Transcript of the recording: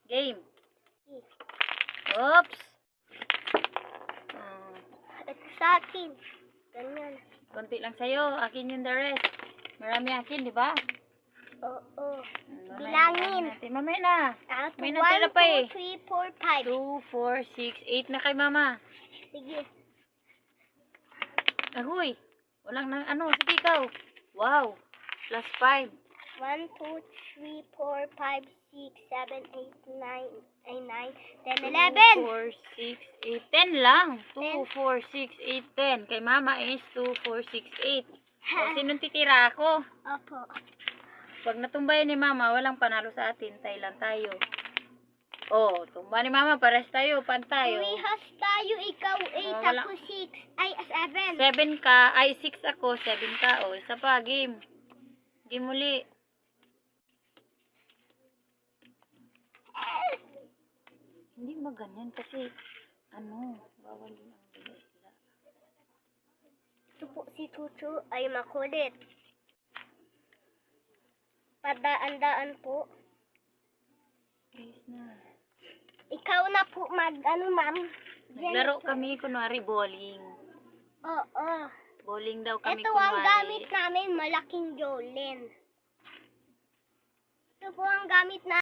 Game. Oops. Ito sa akin. Ganyan. Konti lang sa'yo. Akin yung the rest. Marami akin, di ba? Oo. Mamaya, Bilangin. natin. Mamaya na. May 1, natira pa eh. 2, 3, 4, 5. 2, 4, 6, 8 na kay mama. Sige. Agoy. Walang nang ano. Sige ikaw. Wow. Plus 5. 1, 2, 3, 4, 5, 6, 7, 8, 9, 10, 11. 4, 6, 8, 10 lang. 2, 10. 4, 6, 8, 10. Kay mama is 2, 4, 6, 8. O, sinong titira ako? Opo. Pag natumbayan ni mama, walang panalo sa atin. Tayo lang tayo. Oh, tumba ni mama, pares tayo, pantayo. Parehas tayo, ikaw 8, wala. ako 6. Ay, 7. 7 ka, ay 6 ako, 7 ka. O, isa pa, game. Game muli. Hindi ba ganyan kasi, bawal yun ang sila. Ito po si Chuchu ay makulit. Padaan-daan po. Please na. Ikaw na po ma'am. Naglaro kami, kunwari, bowling. Oo. Bowling daw kami, Ito ang gamit namin, malaking Jolene. Ito po ang gamit na